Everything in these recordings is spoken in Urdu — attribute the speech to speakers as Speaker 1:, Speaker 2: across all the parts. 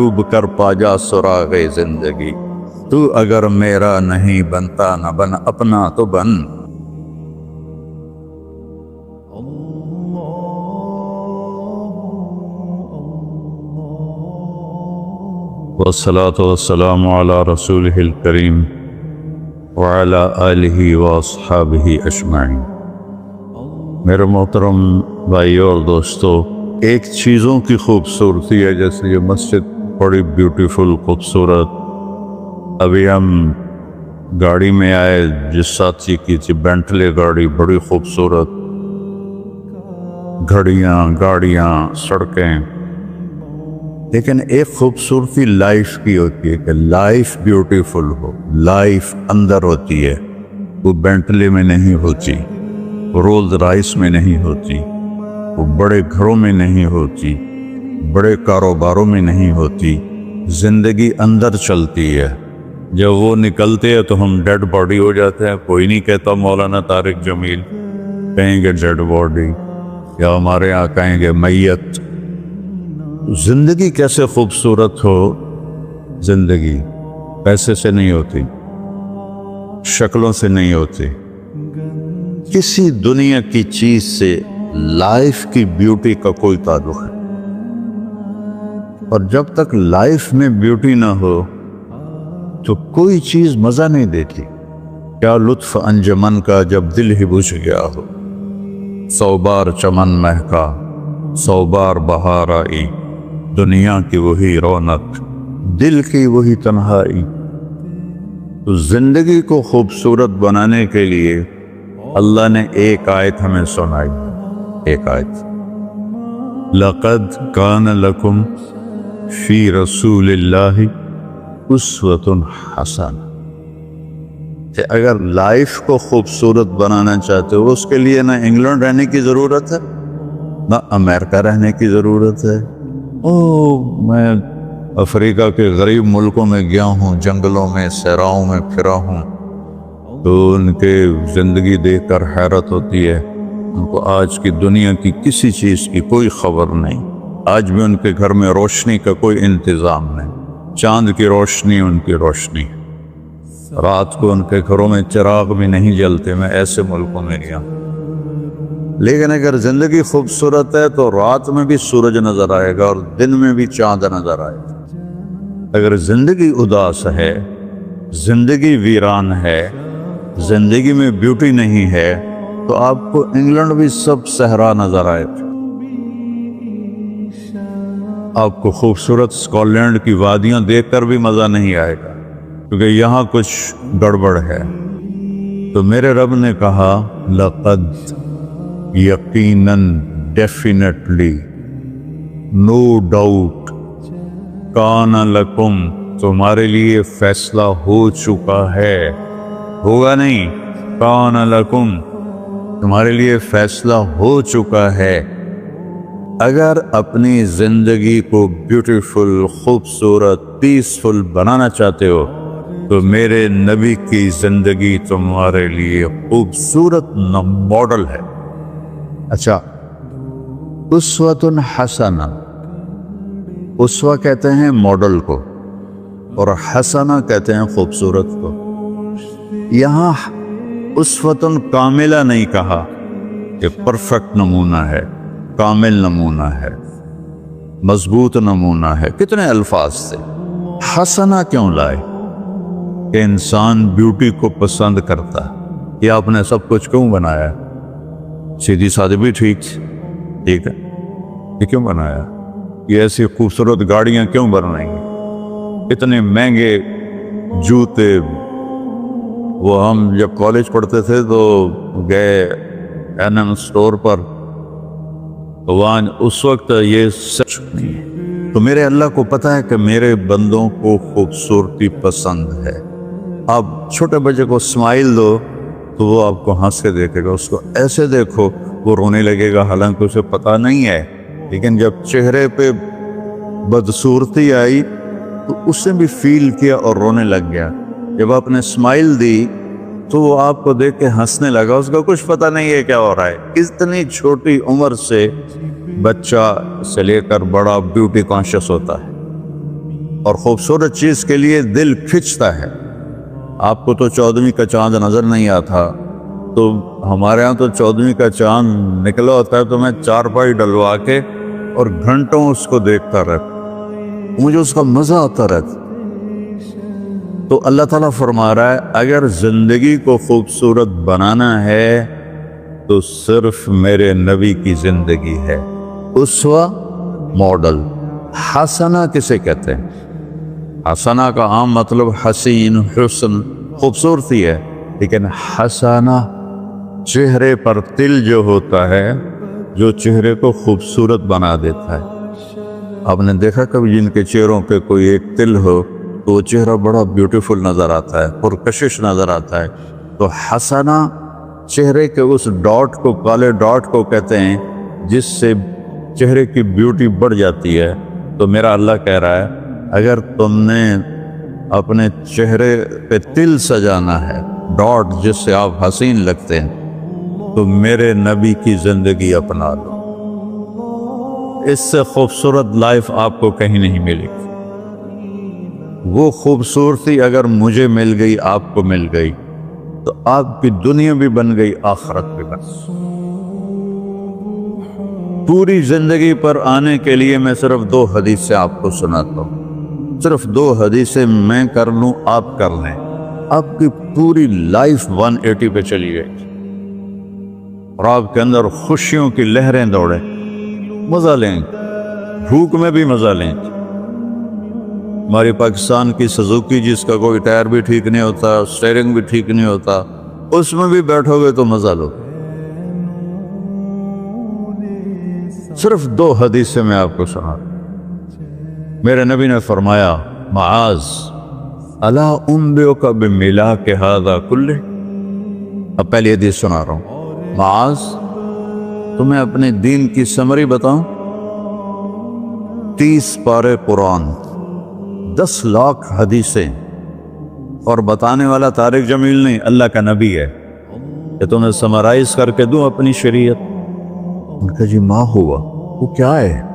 Speaker 1: ڈوب کر پا جا سراغ زندگی، تو اگر میرا نہیں بنتا نہ بن اپنا تو بن۔ والصلاة والسلام على رسوله الكريم وعلى آلہ واصحابہ اجمعین۔ میرے محترم بھائیو اور دوستو، ایک چیزوں کی خوبصورتی ہے، جیسے یہ مسجد بڑی بیوٹیفل خوبصورت۔ ابھی ہم گاڑی میں آئے، جس ساتھی کی تھی بینٹلے گاڑی، بڑی خوبصورت گھڑیاں، گاڑیاں، سڑکیں۔ لیکن ایک خوبصورتی لائف کی ہوتی ہے کہ لائف بیوٹیفل ہو، لائف اندر ہوتی ہے، وہ بینٹلے میں نہیں ہوتی، رولز رائس میں نہیں ہوتی، وہ بڑے گھروں میں نہیں ہوتی، بڑے کاروباروں میں نہیں ہوتی۔ زندگی اندر چلتی ہے۔ جب وہ نکلتے ہیں تو ہم ڈیڈ باڈی ہو جاتے ہیں۔ کوئی نہیں کہتا مولانا طارق جمیل، کہیں گے ڈیڈ باڈی، یا ہمارے یہاں کہیں گے میت۔ زندگی کیسے خوبصورت ہو؟ زندگی پیسے سے نہیں ہوتی، شکلوں سے نہیں ہوتی، کسی دنیا کی چیز سے لائف کی بیوٹی کا کوئی تعلق ہے۔ اور جب تک لائف میں بیوٹی نہ ہو تو کوئی چیز مزہ نہیں دیتی۔ کیا لطف انجمن کا جب دل ہی بجھ گیا ہو، 100 بار چمن مہکا، 100 بار بہار آئی، دنیا کی وہی رونق، دل کی وہی تنہائی۔ تو زندگی کو خوبصورت بنانے کے لیے اللہ نے ایک آیت ہمیں سنائی، ایک آیت، لَقَدْ كَانَ لَكُمْ فِي رَسُولِ اللَّهِ أُسْوَةٌ حَسَنَةٌ کہ اگر لائف کو خوبصورت بنانا چاہتے ہو، اس کے لیے نہ انگلینڈ رہنے کی ضرورت ہے، نہ امریکہ رہنے کی ضرورت ہے۔ میں افریقہ کے غریب ملکوں میں گیا ہوں، جنگلوں میں، صحراؤں میں پھرا ہوں، تو ان کے زندگی دیکھ کر حیرت ہوتی ہے۔ ان کو آج کی دنیا کی کسی چیز کی کوئی خبر نہیں۔ آج بھی ان کے گھر میں روشنی کا کوئی انتظام نہیں، چاند کی روشنی ان کی روشنی ہے۔ رات کو ان کے گھروں میں چراغ بھی نہیں جلتے۔ میں ایسے ملکوں میں گیا۔ لیکن اگر زندگی خوبصورت ہے تو رات میں بھی سورج نظر آئے گا اور دن میں بھی چاند نظر آئے گا۔ اگر زندگی اداس ہے، زندگی ویران ہے، زندگی میں بیوٹی نہیں ہے، تو آپ کو انگلینڈ بھی سب صحرا نظر آئے گا۔ آپ کو خوبصورت اسکاٹ لینڈ کی وادیاں دیکھ کر بھی مزہ نہیں آئے گا، کیونکہ یہاں کچھ گڑبڑ ہے۔ تو میرے رب نے کہا لقد، یقیناً، ڈیفینیٹلی، نو ڈاؤٹ، کان لکم، تمہارے لیے فیصلہ ہو چکا ہے، ہوگا نہیں، کان لکم، تمہارے لیے فیصلہ ہو چکا ہے۔ اگر اپنی زندگی کو بیوٹیفل، خوبصورت، پیسفل بنانا چاہتے ہو تو میرے نبی کی زندگی تمہارے لیے خوبصورت ماڈل ہے۔ اچھا، اسوۃ حسنہ، اسوہ کہتے ہیں ماڈل کو، اور حسنہ کہتے ہیں خوبصورت کو۔ یہاں اسوۃ کاملہ نہیں کہا کہ پرفیکٹ نمونہ ہے، کامل نمونہ ہے، مضبوط نمونہ ہے، کتنے الفاظ سے۔ حسنہ کیوں لائے؟ کہ انسان بیوٹی کو پسند کرتا ہے۔ یہ آپ نے سب کچھ کیوں بنایا؟ سیدھی سادھی بھی ٹھیک ہے، یہ کیوں بنایا؟ یہ ایسی خوبصورت گاڑیاں کیوں بنائیں گے؟ اتنے مہنگے جوتے۔ وہ ہم جب کالج پڑھتے تھے تو گئے این اسٹور پر، وہاں اس وقت یہ سچ نہیں ہے۔ تو میرے اللہ کو پتہ ہے کہ میرے بندوں کو خوبصورتی پسند ہے۔ آپ چھوٹے بچے کو اسمائل دو تو وہ آپ کو ہنس کے دیکھے گا، اس کو ایسے دیکھو وہ رونے لگے گا، حالانکہ اسے پتہ نہیں ہے۔ لیکن جب چہرے پہ بدصورتی آئی تو اس نے بھی فیل کیا اور رونے لگ گیا۔ جب آپ نے اسمائل دی تو وہ آپ کو دیکھ کے ہنسنے لگا، اس کو کچھ پتہ نہیں ہے کیا ہو رہا ہے۔ اتنی چھوٹی عمر سے بچہ سے لے کر بڑا بیوٹی کانشیس ہوتا ہے۔ اور خوبصورت چیز کے لیے دل کھنچتا ہے۔ آپ کو تو 14ویں کا چاند نظر نہیں آتا، تو ہمارے ہاں تو 14ویں کا چاند نکلا ہوتا ہے تو میں چارپائی ڈلوا کے اور گھنٹوں اس کو دیکھتا رہتا، مجھے اس کا مزہ آتا رہتا۔ تو اللہ تعالیٰ فرما رہا ہے اگر زندگی کو خوبصورت بنانا ہے تو صرف میرے نبی کی زندگی ہے۔ اسوہ ماڈل۔ حسنہ کسے کہتے ہیں؟ حسنہ کا عام مطلب حسین، حسن، خوبصورتی ہے، لیکن حسنہ چہرے پر تل جو ہوتا ہے، جو چہرے کو خوبصورت بنا دیتا ہے۔ آپ نے دیکھا کبھی جن کے چہروں پہ کوئی ایک تل ہو تو وہ چہرہ بڑا بیوٹیفل نظر آتا ہے، پرکشش نظر آتا ہے۔ تو حسنہ چہرے کے اس ڈاٹ کو، کالے ڈاٹ کو کہتے ہیں جس سے چہرے کی بیوٹی بڑھ جاتی ہے۔ تو میرا اللہ کہہ رہا ہے اگر تم نے اپنے چہرے پہ تل سجانا ہے، ڈاٹ جس سے آپ حسین لگتے ہیں، تو میرے نبی کی زندگی اپنا لو۔ اس سے خوبصورت لائف آپ کو کہیں نہیں ملے گی۔ وہ خوبصورتی اگر مجھے مل گئی، آپ کو مل گئی، تو آپ کی دنیا بھی بن گئی، آخرت بھی بن گئی۔ پوری زندگی پر آنے کے لیے میں صرف 2 حدیثیں آپ کو سناتا ہوں، صرف 2 حدیثیں میں کر لوں، آپ کر لیں، آپ کی پوری لائف 180 پہ چلی گئی اور آپ کے اندر خوشیوں کی لہریں دوڑیں، مزہ لیں، بھوک میں بھی مزہ لیں۔ ہماری پاکستان کی سزوکی جس کا کوئی ٹائر بھی ٹھیک نہیں ہوتا، سٹیئرنگ بھی ٹھیک نہیں ہوتا، اس میں بھی بیٹھو گے تو مزہ لو۔ صرف 2 حدیثیں میں آپ کو سنا۔ میرے نبی نے فرمایا معاذ الا انبئک بملاک ھذا کلہ۔ اب پہلی حدیث سنا رہا ہوں۔ معاذ تمہیں اپنے دین کی سمری بتاؤں؟ 30 پارے قرآن، 10 لاکھ حدیثیں، اور بتانے والا طارق جمیل نہیں، اللہ کا نبی ہے کہ تمہیں سمرائز کر کے دوں اپنی شریعت۔ ان کا جی ماں ہوا، وہ کیا ہے؟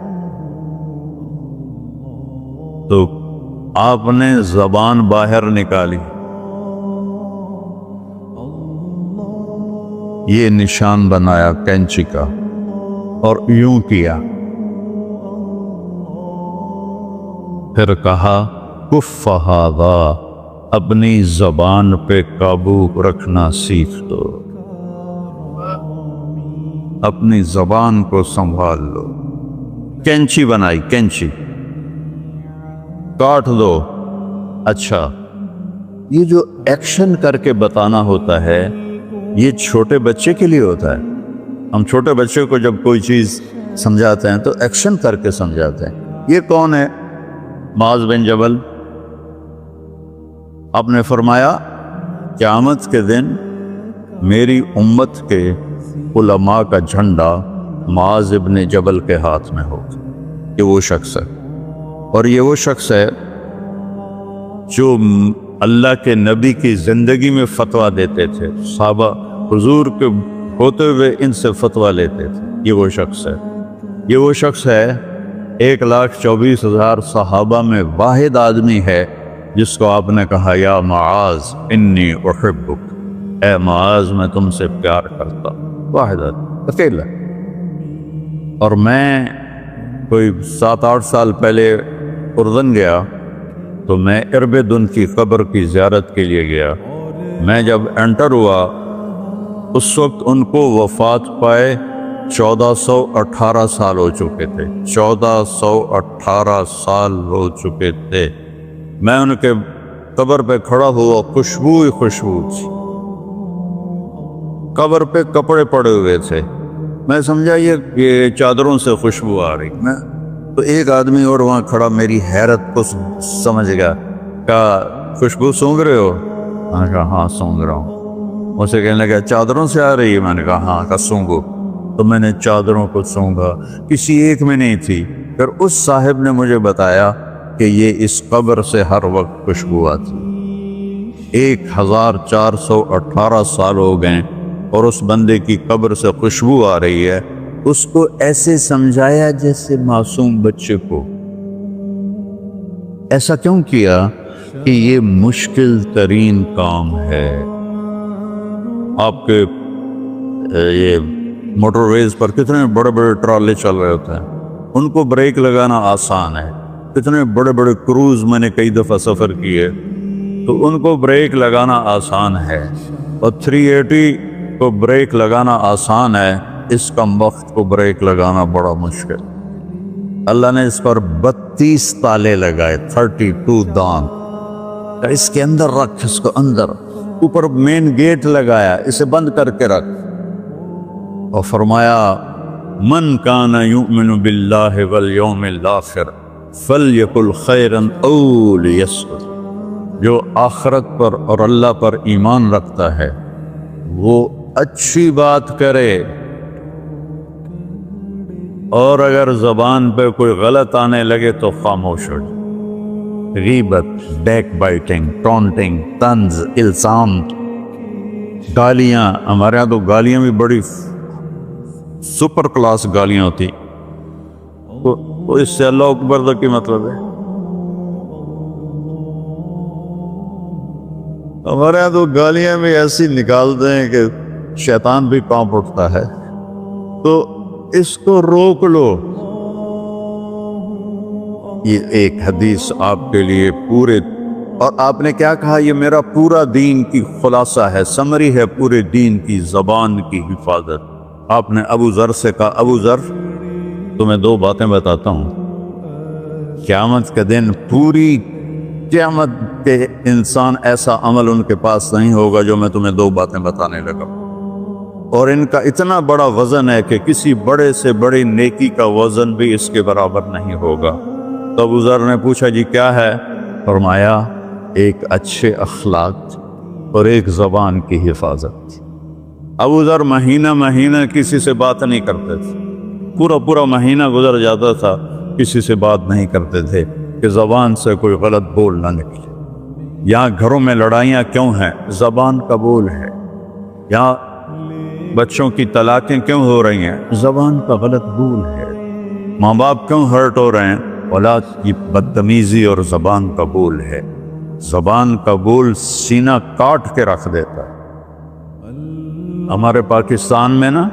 Speaker 1: تو آپ نے زبان باہر نکالی، یہ نشان بنایا کینچی کا اور یوں کیا، پھر کہا کف ھذا، اپنی زبان پہ قابو رکھنا سیکھ دو، اپنی زبان کو سنبھال لو۔ کینچی بنائی، کینچی، کاٹ دو۔ اچھا، یہ جو ایکشن کر کے بتانا ہوتا ہے یہ چھوٹے بچے کے لیے ہوتا ہے۔ ہم چھوٹے بچے کو جب کوئی چیز سمجھاتے ہیں تو ایکشن کر کے سمجھاتے ہیں۔ یہ کون ہے؟ معاذ بن جبل۔ آپ نے فرمایا قیامت کے دن میری امت کے علماء کا جھنڈا معاذ بن جبل کے ہاتھ میں ہوگا۔ یہ وہ شخص ہے، اور یہ وہ شخص ہے جو اللہ کے نبی کی زندگی میں فتویٰ دیتے تھے، صحابہ حضور کے ہوتے ہوئے ان سے فتویٰ لیتے تھے۔ یہ وہ شخص ہے، یہ وہ شخص ہے 1,24,000 صحابہ میں واحد آدمی ہے جس کو آپ نے کہا یا معاذ انی احبک، اے معاذ میں تم سے پیار کرتا ہوں۔ واحد آدمی، اکیلا۔ اور میں کوئی 7-8 سال پہلے اردن گیا تو میں اربدن کی قبر کی زیارت کے لیے گیا۔ میں جب انٹر ہوا اس وقت ان کو وفات پائے 1418 سال ہو چکے تھے، 1418 سال ہو چکے تھے۔ میں ان کے قبر پہ کھڑا ہوا، خوشبو ہی خوشبو تھی، قبر پہ کپڑے پڑے ہوئے تھے۔ میں سمجھا یہ چادروں سے خوشبو آ رہی۔ میں تو ایک آدمی اور وہاں کھڑا میری حیرت کو سمجھ گیا، کہا خوشبو سونگ رہے ہو؟ میں نے کہا ہاں سونگ رہا ہوں۔ اسے کہنے لگا چادروں سے آ رہی ہے؟ میں نے کہا ہاں۔ کہا سونگو۔ تو میں نے چادروں کو سونگا، کسی ایک میں نہیں تھی۔ پھر اس صاحب نے مجھے بتایا کہ یہ اس قبر سے ہر وقت خوشبو آتی۔ 1418 سال ہو گئے اور اس بندے کی قبر سے خوشبو آ رہی ہے۔ اس کو ایسے سمجھایا جیسے معصوم بچے کو، ایسا کیوں کیا کہ یہ مشکل ترین کام ہے. آپ کے یہ موٹر ویز پر کتنے بڑے بڑے ٹرالے چل رہے ہوتے ہیں، ان کو بریک لگانا آسان ہے. کتنے بڑے بڑے کروز میں نے کئی دفعہ سفر کیے تو ان کو بریک لگانا آسان ہے، اور 380 کو بریک لگانا آسان ہے، اس کم وقت کو بریک لگانا بڑا مشکل. اللہ نے اس پر 32 تالے لگائے، 32 دان. اس کے اندر رکھ، اس کو اندر، اوپر مین گیٹ لگایا، اسے بند کر کے رکھ، اور فرمایا من کان یؤمن باللہ والیوم الآخر فلیقل خیرا او لیصمت. جو آخرت پر اور اللہ پر ایمان رکھتا ہے وہ اچھی بات کرے، اور اگر زبان پہ کوئی غلط آنے لگے تو خاموش ہو جائے. غیبت، بیک بائٹنگ، ٹونٹنگ، طنز، الزام، گالیاں. ہمارے ہاں تو گالیاں بھی بڑی سپر کلاس گالیاں ہوتی، تو اس سے اللہ اکبر تو کی مطلب ہے. ہمارے یہاں تو گالیاں بھی ایسی نکالتے ہیں کہ شیطان بھی کانپ اٹھتا ہے. تو اس کو روک لو. یہ ایک حدیث آپ کے لیے پورے، اور آپ نے کیا کہا، یہ میرا پورا دین کی خلاصہ ہے، سمری ہے پورے دین کی، زبان کی حفاظت. آپ نے ابو ذر سے کہا ابو ذر تمہیں 2 باتیں بتاتا ہوں، قیامت کے دن پوری قیامت کے انسان ایسا عمل ان کے پاس نہیں ہوگا جو میں تمہیں 2 باتیں بتانے لگا، اور ان کا اتنا بڑا وزن ہے کہ کسی بڑے سے بڑی نیکی کا وزن بھی اس کے برابر نہیں ہوگا. تو ابو ذر نے پوچھا جی کیا ہے؟ فرمایا ایک اچھے اخلاق اور ایک زبان کی حفاظت. ابو ذر مہینہ مہینہ کسی سے بات نہیں کرتے تھے، پورا مہینہ گزر جاتا تھا کسی سے بات نہیں کرتے تھے کہ زبان سے کوئی غلط بول نہ نکلے. یہاں گھروں میں لڑائیاں کیوں ہیں؟ زبان کا بول ہے. یہاں بچوں کی طلاقیں کیوں ہو رہی ہیں؟ زبان کا غلط بول ہے. ماں باپ کیوں ہرٹ ہو رہے ہیں؟ اولاد کی بدتمیزی اور زبان کا بول ہے. زبان کا بول سینہ کاٹ کے رکھ دیتا ہے. ہمارے پاکستان میں نا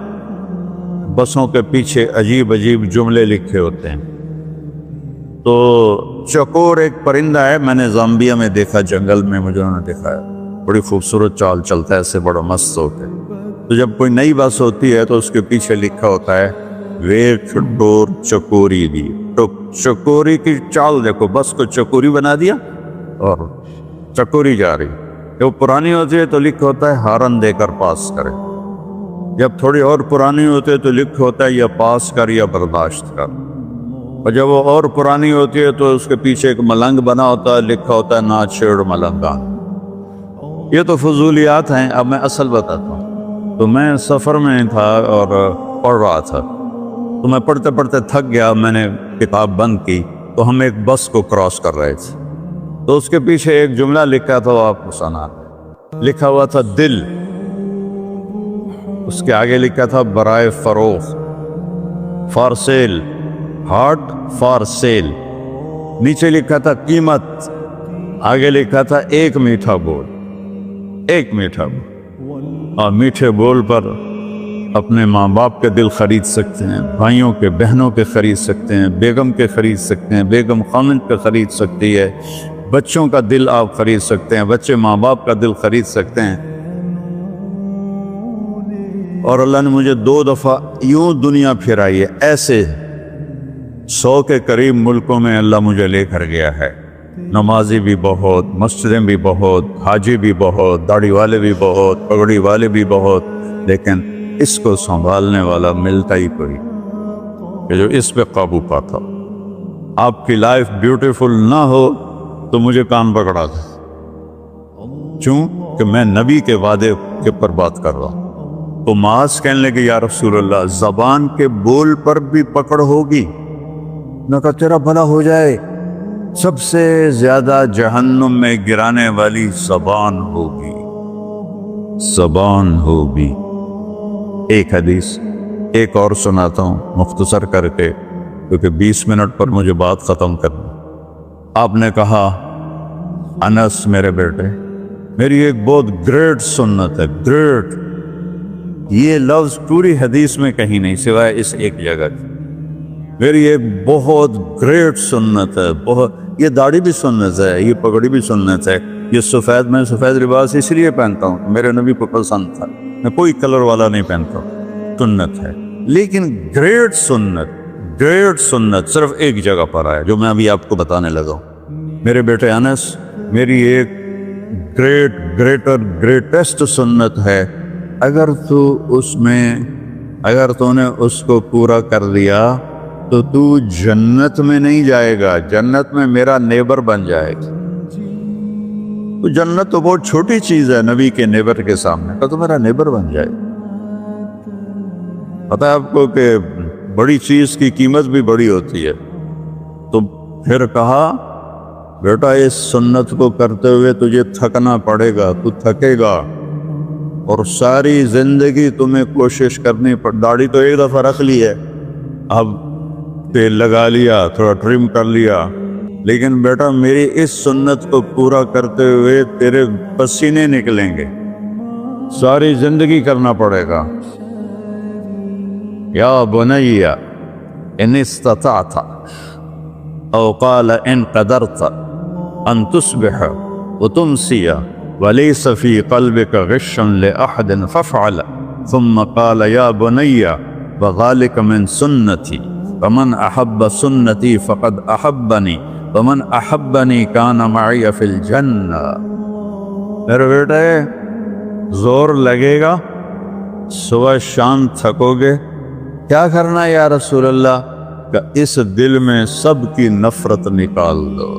Speaker 1: بسوں کے پیچھے عجیب جملے لکھے ہوتے ہیں. تو چکور ایک پرندہ ہے، میں نے زامبیا میں دیکھا، جنگل میں مجھے انہوں نے دکھایا، بڑی خوبصورت چال چلتا ہے، ایسے بڑا مست ہوتا ہے. تو جب کوئی نئی بس ہوتی ہے تو اس کے پیچھے لکھا ہوتا ہے ویٹ ڈور چکوری دی. تو چکوری کی چال دیکھو، بس کو چکوری بنا دیا اور چکوری جا رہی. جب پرانی ہوتی ہے تو لکھا ہوتا ہے ہارن دے کر پاس کرے. جب تھوڑی اور پرانی ہوتی ہے تو لکھا ہوتا ہے یا پاس کر یا برداشت کر. اور جب وہ اور پرانی ہوتی ہے تو اس کے پیچھے ایک ملنگ بنا ہوتا ہے، لکھا ہوتا ہے نہ چھیڑ ملنگان. یہ تو فضولیات ہیں. اب میں اصل بتاتا ہوں. تو میں سفر میں تھا اور پڑھ رہا تھا، تو میں پڑھتے پڑھتے تھک گیا. میں نے کتاب بند کی تو ہم ایک بس کو کراس کر رہے تھے، تو اس کے پیچھے ایک جملہ لکھا تھا، وہ آپ کو سنا. لکھا ہوا تھا دل، اس کے آگے لکھا تھا برائے فروخت، for sale, heart for sale. نیچے لکھا تھا قیمت، آگے لکھا تھا ایک میٹھا بول. ایک میٹھا بول. اور میٹھے بول پر اپنے ماں باپ کے دل خرید سکتے ہیں، بھائیوں کے، بہنوں کے خرید سکتے ہیں، بیگم کے خرید سکتے ہیں، بیگم خامند کا خرید سکتی ہے، بچوں کا دل آپ خرید سکتے ہیں، بچے ماں باپ کا دل خرید سکتے ہیں. اور اللہ نے مجھے 2 دفعہ یوں دنیا پھرائی ہے، ایسے 100 کے قریب ملکوں میں اللہ مجھے لے کر گیا ہے. نمازی بھی بہت، مسجدیں بھی بہت، حاجی بھی بہت، داڑھی والے بھی بہت، پگڑی والے بھی بہت، لیکن اس کو سنبھالنے والا ملتا ہی کوئی کہ جو اس پہ قابو پاتا. آپ کی لائف بیوٹیفل نہ ہو تو مجھے کان پکڑا دے، کیوں کہ میں نبی کے وعدے کے پر بات کر رہا ہوں. تو معاذ کہنے لگے یا رسول اللہ زبان کے بول پر بھی پکڑ ہوگی؟ نہ کہا تیرا بھلا ہو جائے، سب سے زیادہ جہنم میں گرانے والی زبان ہوگی، زبان ہوگی. ایک حدیث ایک اور سناتا ہوں مختصر کر کے، کیونکہ 20 منٹ پر مجھے بات ختم کرنی. آپ نے کہا انس میرے بیٹے میری ایک بہت گریٹ سنت ہے، گریٹ، یہ لفظ پوری حدیث میں کہیں نہیں سوائے اس ایک جگہ کی، میری ایک بہت گریٹ سنت ہے، بہت، یہ داڑھی بھی سنت ہے، یہ پگڑی بھی سنت ہے، یہ سفید، میں سفید لباس اس لیے پہنتا ہوں میرے نبی کو پسند تھا، میں کوئی کلر والا نہیں پہنتا ہوں، سنت ہے، لیکن گریٹ سنت، گریٹ سنت صرف ایک جگہ پر آیا جو میں ابھی آپ کو بتانے لگا ہوں۔ میرے بیٹے انس میری ایک گریٹ، گریٹر، گریٹسٹ سنت ہے، اگر تو نے اس کو پورا کر لیا تو جنت میں نہیں جائے گا، جنت میں میرا نیبر بن جائے گا۔ تو جنت تو بہت چھوٹی چیز ہے نبی کے نیبر کے سامنے، تو میرا نیبر بن جائے گا۔ پتہ ہے آپ کو کہ بڑی چیز کی قیمت بھی بڑی ہوتی ہے۔ تو پھر کہا بیٹا اس سنت کو کرتے ہوئے تجھے تھکنا پڑے گا، تو تھکے گا، اور ساری زندگی تمہیں کوشش کرنی پڑ، داڑھی تو ایک دفعہ رکھ لی ہے، اب تیل لگا لیا، تھوڑا ٹرم کر لیا، لیکن بیٹا میری اس سنت کو پورا کرتے ہوئے تیرے پسینے نکلیں گے، ساری زندگی کرنا پڑے گا۔ یا بنی ان استطعت او قال ان قدرت ان تصبح وتمسی وليس في قلبك غش لأحد فافعل، ثم قال يا بني وذلك من سنتي فمن أحب سنتي فقد أحبني ومن أحبني كان معي في الجنة۔ میرے بیٹے زور لگے گا، صبح شام تھکو گے، کیا کرنا یا رسول اللہ؟ کہ اس دل میں سب کی نفرت نکال دو۔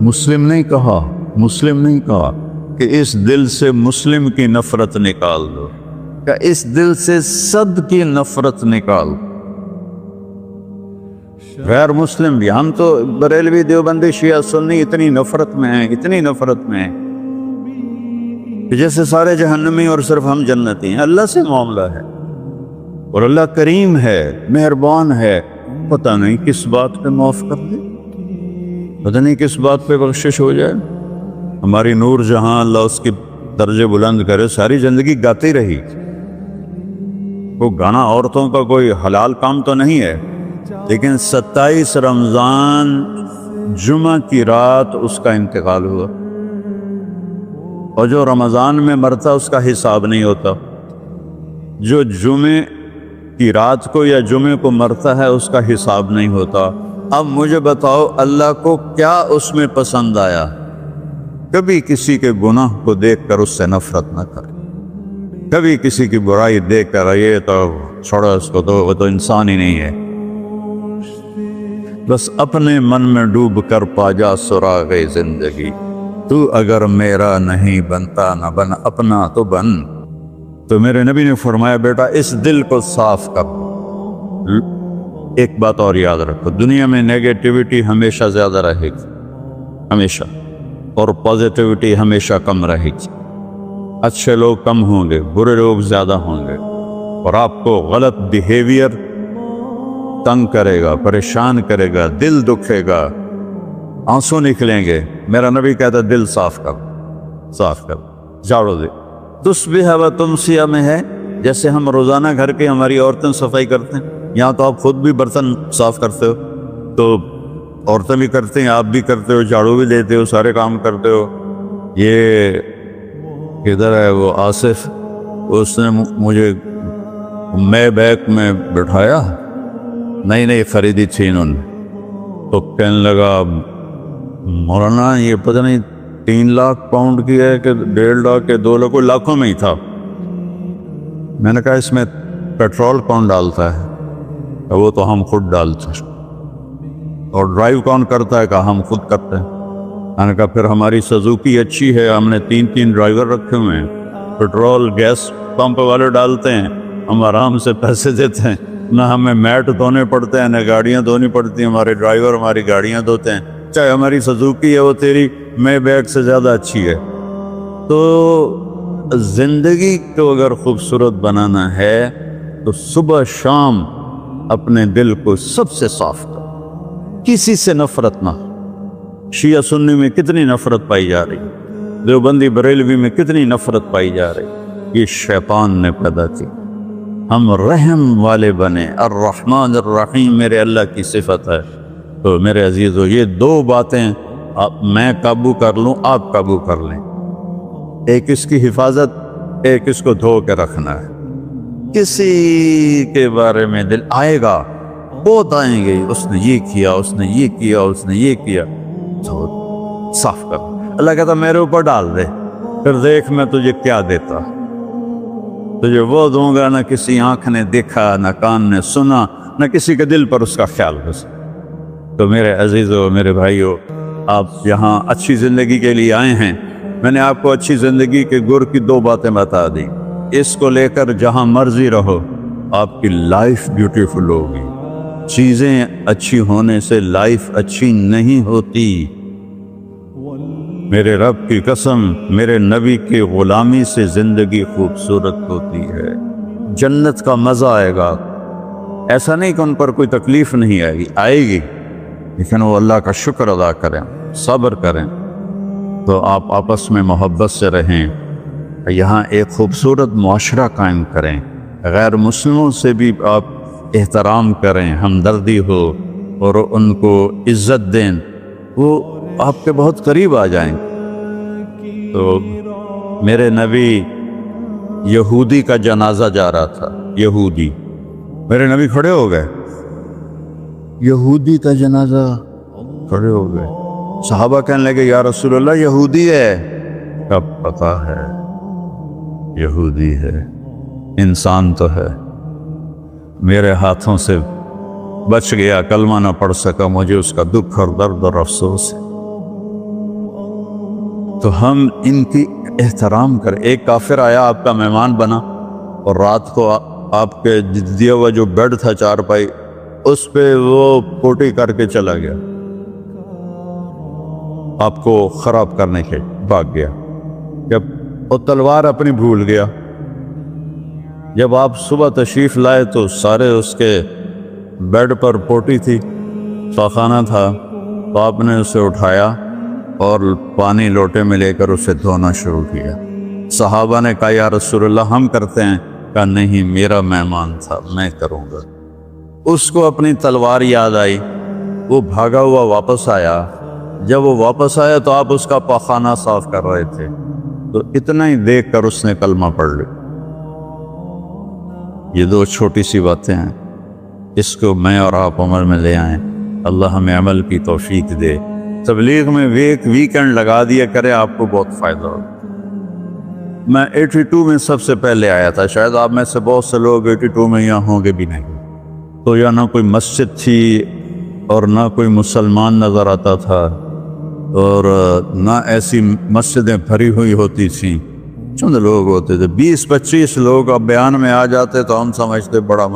Speaker 1: مسلم نہیں کہا، مسلم نہیں کہا کہ اس دل سے مسلم کی نفرت نکال دو، کہ اس دل سے سب کی نفرت نکال دو۔ غیر مسلم بھی، ہم تو بریلوی دیوبندی شیعہ سنی اتنی نفرت میں ہیں، اتنی نفرت میں ہیں کہ جیسے سارے جہنمی اور صرف ہم جنتی ہیں۔ اللہ سے معاملہ ہے، اور اللہ کریم ہے، مہربان ہے، پتہ نہیں کس بات پہ معاف کر دے، پتہ نہیں کس بات پہ بخشش ہو جائے۔ ہماری نور جہاں، اللہ اس کی درجے بلند کرے، ساری زندگی گاتی رہی۔ وہ گانا عورتوں کا کوئی حلال کام تو نہیں ہے، لیکن 27 رمضان جمعہ کی رات اس کا انتقال ہوا، اور جو رمضان میں مرتا اس کا حساب نہیں ہوتا، جو جمعے کی رات کو یا جمعے کو مرتا ہے اس کا حساب نہیں ہوتا۔ اب مجھے بتاؤ اللہ کو کیا اس میں پسند آیا؟ کبھی کسی کے گناہ کو دیکھ کر اس سے نفرت نہ کرے، کبھی کسی کی برائی دیکھ کر یہ تو چھوڑو اس کو، تو وہ تو انسان ہی نہیں ہے۔ بس اپنے من میں ڈوب کر پا جا سراغ زندگی، تو اگر میرا نہیں بنتا نہ بن اپنا تو بن۔ تو میرے نبی نے فرمایا بیٹا اس دل کو صاف کر۔ ایک بات اور یاد رکھو، دنیا میں نیگیٹیوٹی ہمیشہ زیادہ رہے گی، ہمیشہ، اور پازیٹیوٹی ہمیشہ کم رہے گی۔ اچھے لوگ کم ہوں گے، برے لوگ زیادہ ہوں گے، اور آپ کو غلط بیہیویئر تنگ کرے گا، پریشان کرے گا، دل دکھے گا، آنسو نکلیں گے۔ میرا نبی کہتا ہے دل صاف کر، صاف کر، جھاڑو دے۔ تصبح و تمسیہ میں ہے جیسے ہم روزانہ گھر کے ہماری عورتیں صفائی کرتے ہیں، یہاں تو آپ خود بھی برتن صاف کرتے ہو، تو عورتیں بھی کرتے ہیں، آپ بھی کرتے ہو، جھاڑو بھی دیتے ہو، سارے کام کرتے ہو۔ یہ کدھر ہے وہ آصف، اس نے مجھے میں بیک میں بٹھایا، نئی خریدی تھی انہوں نے، تو کہنے لگا مولانا یہ پتہ نہیں 3 لاکھ پاؤنڈ کی ہے کہ 1.5 لاکھ کے 2 لاکھ، لاکھوں میں ہی تھا۔ میں نے کہا اس میں پیٹرول کون ڈالتا ہے؟ وہ تو ہم خود ڈالتے ہیں۔ اور ڈرائیو کون کرتا ہے؟ کہا ہم خود کرتے ہیں۔ میں نے کہا پھر ہماری سزوکی اچھی ہے، ہم نے 3 ڈرائیور رکھے ہوئے ہیں، پیٹرول گیس پمپ والے ڈالتے ہیں، ہم آرام سے پیسے دیتے ہیں، نہ ہمیں میٹ دھونے پڑتے ہیں، نہ گاڑیاں دھونی پڑتی ہیں، ہمارے ڈرائیور ہماری گاڑیاں دھوتے ہیں، چاہے ہماری سزوکی ہے وہ تیری میں بیگ سے زیادہ اچھی ہے۔ تو زندگی کو اگر خوبصورت بنانا ہے تو صبح شام اپنے دل کو سب سے صاف کرو، کسی سے نفرت نہ ہو۔ شیعہ سنی میں کتنی نفرت پائی جا رہی، دیوبندی بریلوی میں کتنی نفرت پائی جا رہی، یہ شیطان نے پیدا کی۔ ہم رحم والے بنے، الرحمن الرحیم میرے اللہ کی صفت ہے۔ تو میرے عزیزو، یہ دو باتیں میں قابو کر لوں، آپ قابو کر لیں، ایک اس کی حفاظت، ایک اس کو دھو کے رکھنا ہے۔ کسی کے بارے میں دل آئے گا، بہت آئیں گے، اس نے یہ کیا، اس نے یہ کیا، اس نے یہ کیا، تو صاف کر۔ اللہ کہتا میرے اوپر ڈال دے، پھر دیکھ میں تجھے کیا دیتا۔ تجھے وہ دوں گا نہ کسی آنکھ نے دیکھا، نہ کان نے سنا، نہ کسی کے دل پر اس کا خیال بسا۔ تو میرے عزیزو، میرے بھائیو، آپ یہاں اچھی زندگی کے لیے آئے ہیں۔ میں نے آپ کو اچھی زندگی کے گر کی دو باتیں بتا دی، اس کو لے کر جہاں مرضی رہو، آپ کی لائف بیوٹیفل ہوگی۔ چیزیں اچھی ہونے سے لائف اچھی نہیں ہوتی۔ میرے رب کی قسم، میرے نبی کی غلامی سے زندگی خوبصورت ہوتی ہے، جنت کا مزہ آئے گا۔ ایسا نہیں کہ ان پر کوئی تکلیف نہیں آئے گی، آئے گی، لیکن وہ اللہ کا شکر ادا کریں، صبر کریں۔ تو آپ آپس میں محبت سے رہیں، یہاں ایک خوبصورت معاشرہ قائم کریں، غیر مسلموں سے بھی آپ احترام کریں، ہمدردی ہو اور ان کو عزت دیں، وہ آپ کے بہت قریب آ جائیں۔ تو میرے نبی یہودی کا جنازہ جا رہا تھا، یہودی، میرے نبی کھڑے ہو گئے، یہودی کا جنازہ، کھڑے ہو گئے۔ صحابہ کہنے لگے یا رسول اللہ یہودی ہے۔ کب پتا ہے یہودی ہے، انسان تو ہے، میرے ہاتھوں سے بچ گیا، کلمہ نہ پڑھ سکا، مجھے اس کا دکھ اور درد اور افسوس ہے۔ تو ہم ان کی احترام کریں۔ ایک کافر آیا، آپ کا مہمان بنا، اور رات کو آپ کے دیا ہوا جو بیڈ تھا چارپائی، اس پہ وہ پوٹی کر کے چلا گیا، آپ کو خراب کرنے کے بھاگ گیا۔ جب وہ تلوار اپنی بھول گیا، جب آپ صبح تشریف لائے تو سارے اس کے بیڈ پر پوٹی تھی، خانہ تھا، تو آپ نے اسے اٹھایا اور پانی لوٹے میں لے کر اسے دھونا شروع کیا۔ صحابہ نے کہا یا رسول اللہ ہم کرتے ہیں؟ کہا نہیں، میرا مہمان تھا، میں کروں گا۔ اس کو اپنی تلوار یاد آئی، وہ بھاگا ہوا واپس آیا۔ جب وہ واپس آیا تو آپ اس کا پاخانہ صاف کر رہے تھے، تو اتنا ہی دیکھ کر اس نے کلمہ پڑھ لیا۔ یہ دو چھوٹی سی باتیں ہیں، اس کو میں اور آپ عمر میں لے آئیں، اللہ ہمیں عمل کی توفیق دے۔ تبلیغ میں ایک ویکنڈ لگا دیا کرے، آپ کو بہت فائدہ ہوگا۔ میں 82 میں سب سے پہلے آیا تھا، شاید آپ میں سے بہت سے لوگ 82 میں یہاں ہوں گے بھی نہیں۔ تو یہاں نہ کوئی مسجد تھی اور نہ کوئی مسلمان نظر آتا تھا، اور نہ ایسی مسجدیں بھری ہوئی ہوتی تھیں، چند لوگ ہوتے تھے، 20-25 لوگ اب بیان میں آ جاتے تو ہم سمجھتے بڑا